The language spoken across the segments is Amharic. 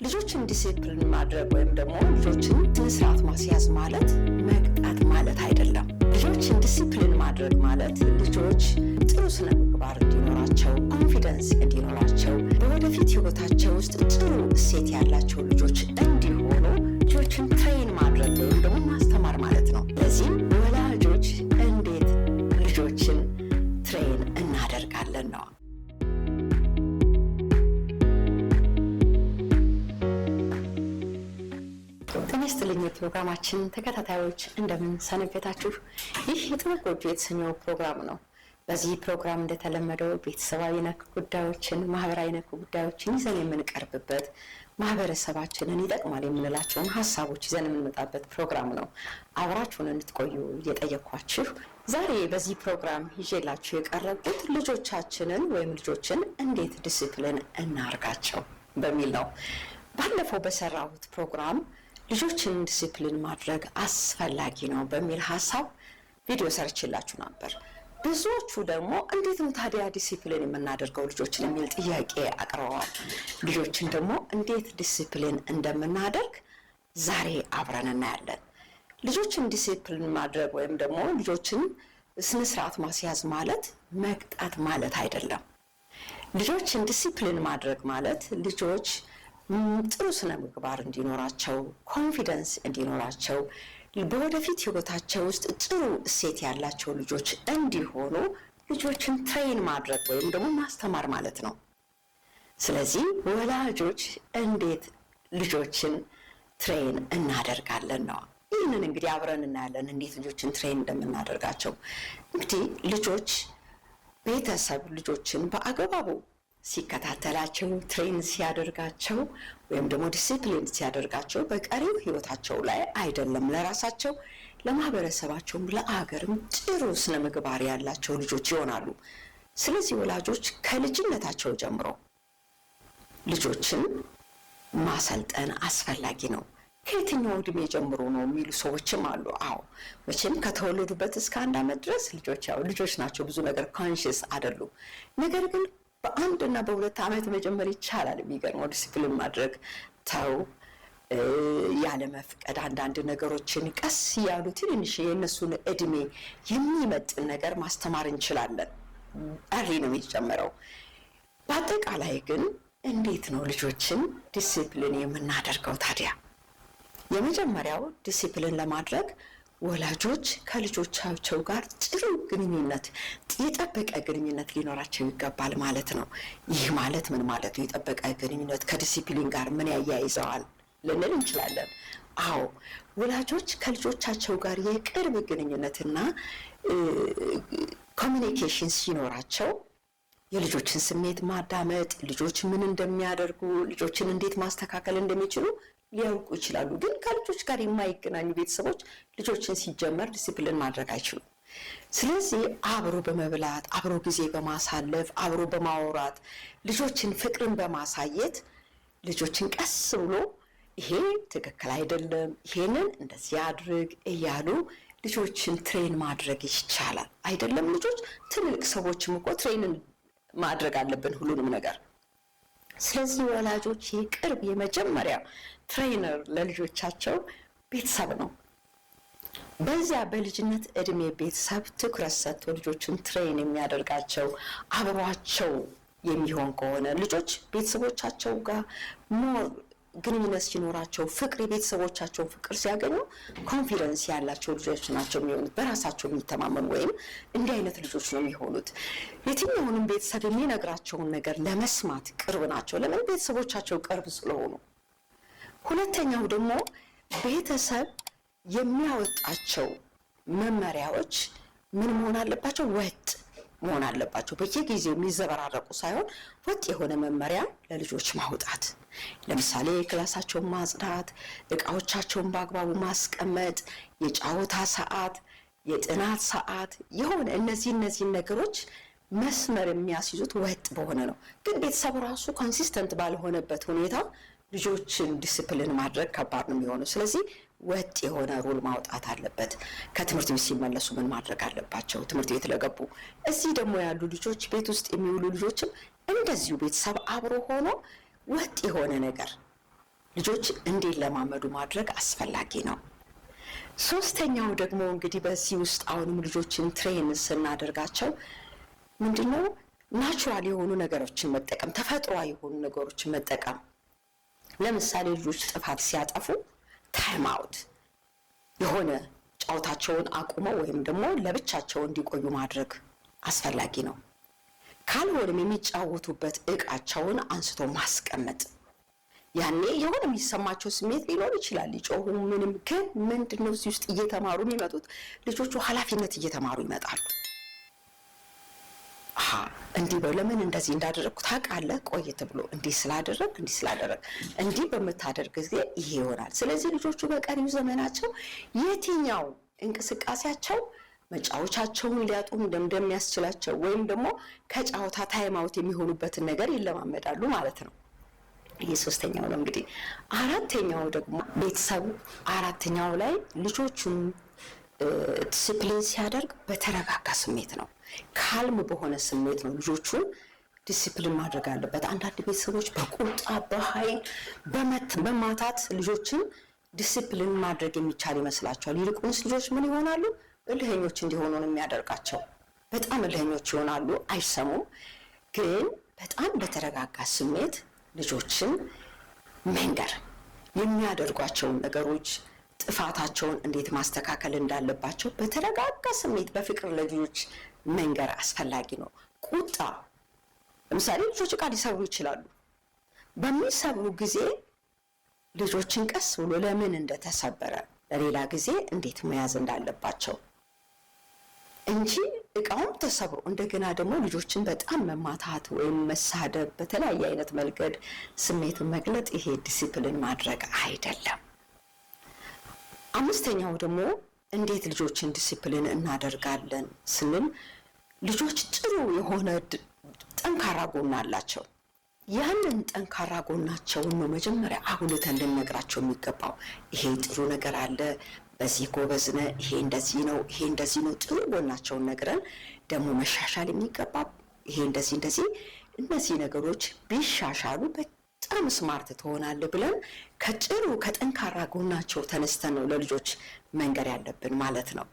ልጆችን ዲሲፕሊን ማድረግ ወይም ደግሞ ልጆችን ስርዓት ማስያዝ ማለት መቅጣት ማለት አይደለም። ልጆችን ዲሲፕሊን ማድረግ ማለት ልጆች ጥሩ ስነ ምግባር እንዲኖራቸው፣ ኮንፊደንስ እንዲኖራቸው፣ በወደፊት ህይወታቸው ውስጥ ጥሩ እሴት ያላቸው ልጆች እንዲሆኑ ልጆችን ትሬን ማድረግ ወይም ደግሞ ማስተማር ማለት ነው። ለዚህም ወላጆች እንዴት ልጆችን ትሬን እናደርጋለን ነው። ጤናይስጥልኝ ፕሮግራማችን ተከታታዮች እንደምን ሰነበታችሁ? ይህ የጥበብ ጎጆ የተሰኘው ፕሮግራም ነው። በዚህ ፕሮግራም እንደተለመደው ቤተሰባዊ ነክ ጉዳዮችን፣ ማህበራዊ ነክ ጉዳዮችን ይዘን የምንቀርብበት ማህበረሰባችንን ይጠቅማል የምንላቸውን ሀሳቦች ይዘን የምንመጣበት ፕሮግራም ነው። አብራችሁን እንድትቆዩ እየጠየኳችሁ ዛሬ በዚህ ፕሮግራም ይዤላችሁ የቀረቡት ልጆቻችንን ወይም ልጆችን እንዴት ዲሲፕሊን እናርጋቸው በሚል ነው። ባለፈው በሰራሁት ፕሮግራም ልጆችን ዲሲፕሊን ማድረግ አስፈላጊ ነው በሚል ሀሳብ ቪዲዮ ሰርችላችሁ ነበር። ብዙዎቹ ደግሞ እንዴት ነው ታዲያ ዲሲፕሊን የምናደርገው ልጆችን የሚል ጥያቄ አቅርበዋል። ልጆችን ደግሞ እንዴት ዲሲፕሊን እንደምናደርግ ዛሬ አብረን እናያለን። ልጆችን ዲሲፕሊን ማድረግ ወይም ደግሞ ልጆችን ስነ ስርዓት ማስያዝ ማለት መቅጣት ማለት አይደለም። ልጆችን ዲሲፕሊን ማድረግ ማለት ልጆች ጥሩ ስነ ምግባር እንዲኖራቸው፣ ኮንፊደንስ እንዲኖራቸው፣ በወደፊት ህይወታቸው ውስጥ ጥሩ እሴት ያላቸው ልጆች እንዲሆኑ ልጆችን ትሬን ማድረግ ወይም ደግሞ ማስተማር ማለት ነው። ስለዚህ ወላጆች እንዴት ልጆችን ትሬን እናደርጋለን ነው። ይህንን እንግዲህ አብረን እናያለን፣ እንዴት ልጆችን ትሬን እንደምናደርጋቸው። እንግዲህ ልጆች ቤተሰብ ልጆችን በአግባቡ ሲከታተላቸው፣ ትሬን ሲያደርጋቸው ወይም ደግሞ ዲሲፕሊን ሲያደርጋቸው በቀሪው ህይወታቸው ላይ አይደለም ለራሳቸው ለማህበረሰባቸውም ለአገርም ጥሩ ስነ ምግባር ያላቸው ልጆች ይሆናሉ። ስለዚህ ወላጆች ከልጅነታቸው ጀምሮ ልጆችን ማሰልጠን አስፈላጊ ነው። ከየትኛው እድሜ ጀምሮ ነው የሚሉ ሰዎችም አሉ። አዎ መቼም ከተወለዱበት እስከ 1 ዓመት ድረስ ልጆች ልጆች ናቸው፣ ብዙ ነገር ኮንሽስ አይደሉም። ነገር ግን በ1 እና በ2 ዓመት መጀመር ይቻላል። የሚገርመው ዲሲፕሊን ማድረግ ተው ያለ መፍቀድ አንዳንድ ነገሮችን ቀስ ያሉ ትንሽ የእነሱን እድሜ የሚመጥን ነገር ማስተማር እንችላለን። አሪ ነው የሚጀምረው። በአጠቃላይ ግን እንዴት ነው ልጆችን ዲሲፕሊን የምናደርገው ታዲያ? የመጀመሪያው ዲሲፕሊን ለማድረግ ወላጆች ከልጆቻቸው ጋር ጥሩ ግንኙነት፣ የጠበቀ ግንኙነት ሊኖራቸው ይገባል ማለት ነው። ይህ ማለት ምን ማለት ነው? የጠበቀ ግንኙነት ከዲሲፕሊን ጋር ምን ያያይዘዋል ልንል እንችላለን። አዎ ወላጆች ከልጆቻቸው ጋር የቅርብ ግንኙነትና ኮሚኒኬሽን ሲኖራቸው የልጆችን ስሜት ማዳመጥ፣ ልጆች ምን እንደሚያደርጉ፣ ልጆችን እንዴት ማስተካከል እንደሚችሉ ሊያውቁ ይችላሉ። ግን ከልጆች ጋር የማይገናኙ ቤተሰቦች ልጆችን ሲጀመር ዲሲፕሊን ማድረግ አይችሉም። ስለዚህ አብሮ በመብላት፣ አብሮ ጊዜ በማሳለፍ፣ አብሮ በማውራት፣ ልጆችን ፍቅርን በማሳየት ልጆችን ቀስ ብሎ ይሄ ትክክል አይደለም፣ ይሄንን እንደዚህ አድርግ እያሉ ልጆችን ትሬን ማድረግ ይቻላል። አይደለም ልጆች ትልቅ ሰዎችም እኮ ትሬንን ማድረግ አለብን ሁሉንም ነገር። ስለዚህ ወላጆች የቅርብ የመጀመሪያ ትሬነር ለልጆቻቸው ቤተሰብ ነው። በዚያ በልጅነት እድሜ ቤተሰብ ትኩረት ሰጥቶ ልጆችን ትሬን የሚያደርጋቸው አብሯቸው የሚሆን ከሆነ ልጆች ቤተሰቦቻቸው ጋር ሞር ግንኙነት ሲኖራቸው፣ ፍቅር የቤተሰቦቻቸውን ፍቅር ሲያገኙ ኮንፊደንስ ያላቸው ልጆች ናቸው የሚሆኑት። በራሳቸው የሚተማመኑ ወይም እንዲህ አይነት ልጆች ነው የሚሆኑት። የትኛውንም ቤተሰብ የሚነግራቸውን ነገር ለመስማት ቅርብ ናቸው። ለምን? ቤተሰቦቻቸው ቅርብ ስለሆኑ። ሁለተኛው ደግሞ ቤተሰብ የሚያወጣቸው መመሪያዎች ምን መሆን አለባቸው? ወጥ መሆን አለባቸው። በየጊዜው የሚዘበራረቁ ሳይሆን ወጥ የሆነ መመሪያ ለልጆች ማውጣት። ለምሳሌ ክላሳቸውን ማጽዳት፣ እቃዎቻቸውን በአግባቡ ማስቀመጥ፣ የጫወታ ሰዓት፣ የጥናት ሰዓት የሆነ እነዚህ ነገሮች መስመር የሚያስይዙት ወጥ በሆነ ነው። ግን ቤተሰብ ራሱ ኮንሲስተንት ባልሆነበት ሁኔታ ልጆችን ዲሲፕሊን ማድረግ ከባድ ነው የሚሆነው። ስለዚህ ወጥ የሆነ ሩል ማውጣት አለበት። ከትምህርት ቤት ሲመለሱ ምን ማድረግ አለባቸው? ትምህርት ቤት ለገቡ እዚህ ደግሞ ያሉ ልጆች ቤት ውስጥ የሚውሉ ልጆችም እንደዚሁ ቤተሰብ አብሮ ሆኖ ወጥ የሆነ ነገር ልጆች እንዲለማመዱ ማድረግ አስፈላጊ ነው። ሶስተኛው ደግሞ እንግዲህ በዚህ ውስጥ አሁንም ልጆችን ትሬን ስናደርጋቸው ምንድነው ናቹራል የሆኑ ነገሮችን መጠቀም፣ ተፈጥሯዊ የሆኑ ነገሮችን መጠቀም። ለምሳሌ ልጆች ጥፋት ሲያጠፉ ታይም አውት የሆነ ጨዋታቸውን አቁመው ወይም ደግሞ ለብቻቸው እንዲቆዩ ማድረግ አስፈላጊ ነው። ካልሆነም የሚጫወቱበት እቃቸውን አንስቶ ማስቀመጥ። ያኔ የሆነ የሚሰማቸው ስሜት ሊኖር ይችላል፣ ሊጮሁ ምንም። ግን ምንድነው እዚህ ውስጥ እየተማሩ የሚመጡት ልጆቹ ኃላፊነት እየተማሩ ይመጣሉ። እንዲህ ለምን እንደዚህ እንዳደረግኩ ታውቃለህ? ቆየት ብሎ እንዲህ ስላደረግ እንዲህ በምታደርግ ጊዜ ይሄ ይሆናል። ስለዚህ ልጆቹ በቀሪው ዘመናቸው የትኛው እንቅስቃሴያቸው መጫወቻቸውን ሊያጡ እንደሚያስችላቸው ወይም ደግሞ ከጨዋታ ታይም አውት የሚሆኑበትን ነገር ይለማመዳሉ ማለት ነው። ይህ ሶስተኛው ነው። እንግዲህ አራተኛው ደግሞ ቤተሰቡ አራተኛው ላይ ልጆቹን ዲሲፕሊን ሲያደርግ በተረጋጋ ስሜት ነው፣ ካልም በሆነ ስሜት ነው ልጆቹን ዲሲፕሊን ማድረግ አለበት። አንዳንድ ቤተሰቦች በቁጣ በኃይል በማታት ልጆችን ዲሲፕሊን ማድረግ የሚቻል ይመስላቸዋል። ይልቁንስ ልጆች ምን ይሆናሉ? እልህኞች እንዲሆኑ ነው የሚያደርጋቸው። በጣም እልህኞች ይሆናሉ፣ አይሰሙም። ግን በጣም በተረጋጋ ስሜት ልጆችን መንገር፣ የሚያደርጓቸውን ነገሮች ጥፋታቸውን እንዴት ማስተካከል እንዳለባቸው በተረጋጋ ስሜት በፍቅር ለልጆች መንገር አስፈላጊ ነው። ቁጣ ለምሳሌ ልጆች ዕቃ ሊሰብሩ ይችላሉ። በሚሰብሩ ጊዜ ልጆችን ቀስ ብሎ ለምን እንደተሰበረ ለሌላ ጊዜ እንዴት መያዝ እንዳለባቸው እንጂ ዕቃውም ተሰብሮ እንደገና ደግሞ ልጆችን በጣም መማታት ወይም መሳደብ፣ በተለያየ አይነት መንገድ ስሜትን መግለጥ ይሄ ዲሲፕሊን ማድረግ አይደለም። አምስተኛው ደግሞ እንዴት ልጆችን ዲሲፕሊን እናደርጋለን ስንል ልጆች ጥሩ የሆነ ጠንካራ ጎን አላቸው። ያንን ጠንካራ ጎናቸውን ነው መጀመሪያ አጉልተን ልንነግራቸው የሚገባው። ይሄ ጥሩ ነገር አለ፣ በዚህ ጎበዝ ነህ፣ ይሄ እንደዚህ ነው፣ ይሄ እንደዚህ ነው። ጥሩ ጎናቸውን ነግረን ደግሞ መሻሻል የሚገባ ይሄ እንደዚህ እነዚህ ነገሮች ቢሻሻሉ በጣም ስማርት ትሆናለህ ብለን ከጥሩ ከጠንካራ ጎናቸው ተነስተን ነው ለልጆች መንገር ያለብን ማለት ነው።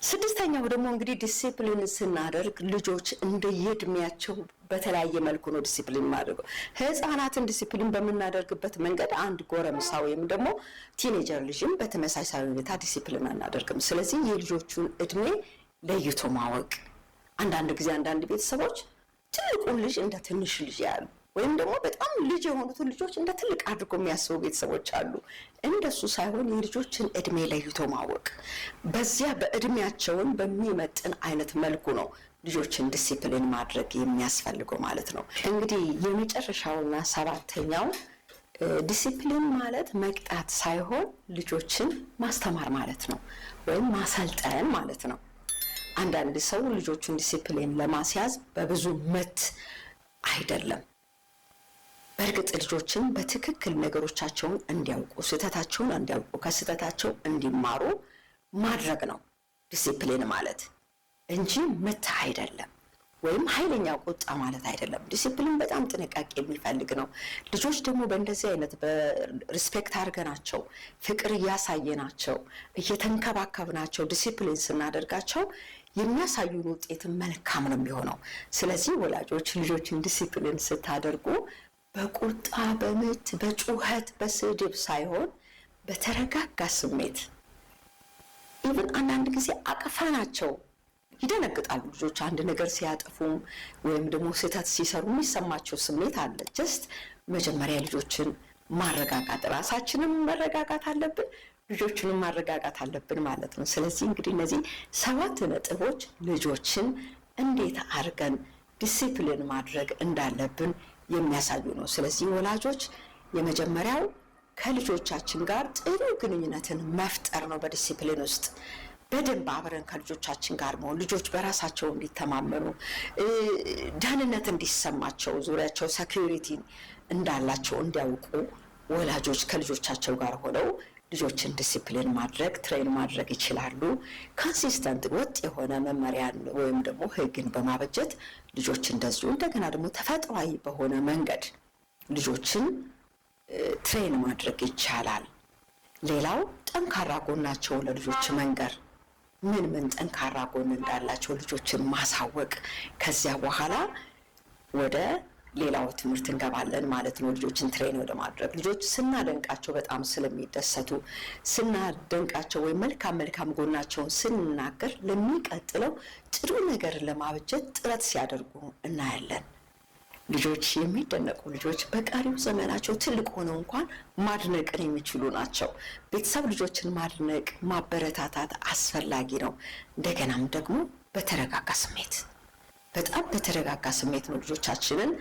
ስድስተኛው ደግሞ እንግዲህ ዲሲፕሊን ስናደርግ ልጆች እንደየእድሜያቸው በተለያየ መልኩ ነው ዲሲፕሊን ማድረገው። ህፃናትን ዲሲፕሊን በምናደርግበት መንገድ አንድ ጎረምሳ ወይም ደግሞ ቲኔጀር ልጅም በተመሳሳይ ሁኔታ ዲሲፕሊን አናደርግም። ስለዚህ የልጆቹን እድሜ ለይቶ ማወቅ። አንዳንድ ጊዜ አንዳንድ ቤተሰቦች ትልቁን ልጅ እንደ ትንሽ ልጅ ያሉ ወይም ደግሞ በጣም ልጅ የሆኑትን ልጆች እንደ ትልቅ አድርጎ የሚያስቡ ቤተሰቦች አሉ። እንደሱ ሳይሆን የልጆችን እድሜ ለይቶ ማወቅ፣ በዚያ በእድሜያቸውን በሚመጥን አይነት መልኩ ነው ልጆችን ዲሲፕሊን ማድረግ የሚያስፈልገው ማለት ነው። እንግዲህ የመጨረሻውና ሰባተኛው ዲሲፕሊን ማለት መቅጣት ሳይሆን ልጆችን ማስተማር ማለት ነው፣ ወይም ማሰልጠን ማለት ነው። አንዳንድ ሰው ልጆቹን ዲሲፕሊን ለማስያዝ በብዙ ምት አይደለም። በእርግጥ ልጆችን በትክክል ነገሮቻቸውን እንዲያውቁ፣ ስህተታቸውን እንዲያውቁ፣ ከስህተታቸው እንዲማሩ ማድረግ ነው ዲሲፕሊን ማለት እንጂ ምት አይደለም፣ ወይም ኃይለኛ ቁጣ ማለት አይደለም። ዲሲፕሊን በጣም ጥንቃቄ የሚፈልግ ነው። ልጆች ደግሞ በእንደዚህ አይነት በሪስፔክት አድርገናቸው፣ ፍቅር እያሳየናቸው፣ እየተንከባከብናቸው ዲሲፕሊን ስናደርጋቸው የሚያሳዩን ውጤትን መልካም ነው የሚሆነው። ስለዚህ ወላጆች ልጆችን ዲሲፕሊን ስታደርጉ በቁጣ በምት በጩኸት በስድብ ሳይሆን በተረጋጋ ስሜት ኢቭን አንዳንድ ጊዜ አቅፈናቸው ይደነግጣሉ ልጆች አንድ ነገር ሲያጠፉም ወይም ደግሞ ስህተት ሲሰሩ የሚሰማቸው ስሜት አለ። ጀስት መጀመሪያ ልጆችን ማረጋጋት፣ ራሳችንም መረጋጋት አለብን፣ ልጆችንም ማረጋጋት አለብን ማለት ነው። ስለዚህ እንግዲህ እነዚህ 7 ነጥቦች ልጆችን እንዴት አድርገን ዲሲፕሊን ማድረግ እንዳለብን የሚያሳዩ ነው። ስለዚህ ወላጆች የመጀመሪያው ከልጆቻችን ጋር ጥሩ ግንኙነትን መፍጠር ነው። በዲሲፕሊን ውስጥ በደንብ አብረን ከልጆቻችን ጋር መሆን፣ ልጆች በራሳቸው እንዲተማመኑ፣ ደህንነት እንዲሰማቸው፣ ዙሪያቸው ሴኩሪቲ እንዳላቸው እንዲያውቁ ወላጆች ከልጆቻቸው ጋር ሆነው ልጆችን ዲሲፕሊን ማድረግ ትሬን ማድረግ ይችላሉ። ኮንሲስተንት ወጥ የሆነ መመሪያን ወይም ደግሞ ሕግን በማበጀት ልጆች እንደዚሁ እንደገና ደግሞ ተፈጥሯዊ በሆነ መንገድ ልጆችን ትሬን ማድረግ ይቻላል። ሌላው ጠንካራ ጎናቸውን ለልጆች መንገር፣ ምን ጠንካራ ጎን እንዳላቸው ልጆችን ማሳወቅ። ከዚያ በኋላ ወደ ሌላው ትምህርት እንገባለን ማለት ነው። ልጆችን ትሬን ወደ ማድረግ ልጆች ስናደንቃቸው በጣም ስለሚደሰቱ ስናደንቃቸው ወይም መልካም ጎናቸውን ስንናገር ለሚቀጥለው ጥሩ ነገር ለማበጀት ጥረት ሲያደርጉ እናያለን። ልጆች የሚደነቁ ልጆች በቀሪው ዘመናቸው ትልቅ ሆነው እንኳን ማድነቅን የሚችሉ ናቸው። ቤተሰብ ልጆችን ማድነቅ ማበረታታት አስፈላጊ ነው። እንደገናም ደግሞ በተረጋጋ ስሜት በጣም በተረጋጋ ስሜት ነው ልጆቻችንን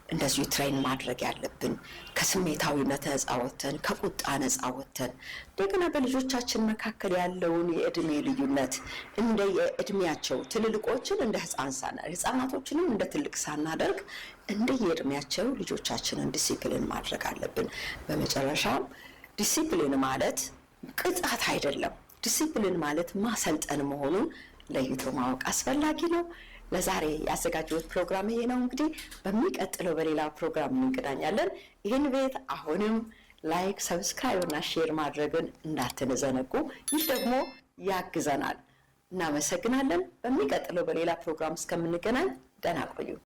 እንደዚሁ ትሬን ማድረግ ያለብን። ከስሜታዊነት ነፃ ወጥተን ከቁጣ ነፃ ወጥተን እንደገና በልጆቻችን መካከል ያለውን የእድሜ ልዩነት እንደ የእድሜያቸው ትልልቆችን እንደ ህፃናቶችንም እንደ ትልቅ ሳናደርግ እንደ የእድሜያቸው ልጆቻችንን ዲሲፕሊን ማድረግ አለብን። በመጨረሻም ዲሲፕሊን ማለት ቅጣት አይደለም። ዲሲፕሊን ማለት ማሰልጠን መሆኑን ለይቶ ማወቅ አስፈላጊ ነው። ለዛሬ ያዘጋጀሁት ፕሮግራም ይሄ ነው። እንግዲህ በሚቀጥለው በሌላ ፕሮግራም እንገናኛለን። ይህን ቤት አሁንም ላይክ፣ ሰብስክራይብ እና ሼር ማድረግን እንዳትዘነጉ። ይህ ደግሞ ያግዘናል። እናመሰግናለን። በሚቀጥለው በሌላ ፕሮግራም እስከምንገናኝ ደህና ቆዩ።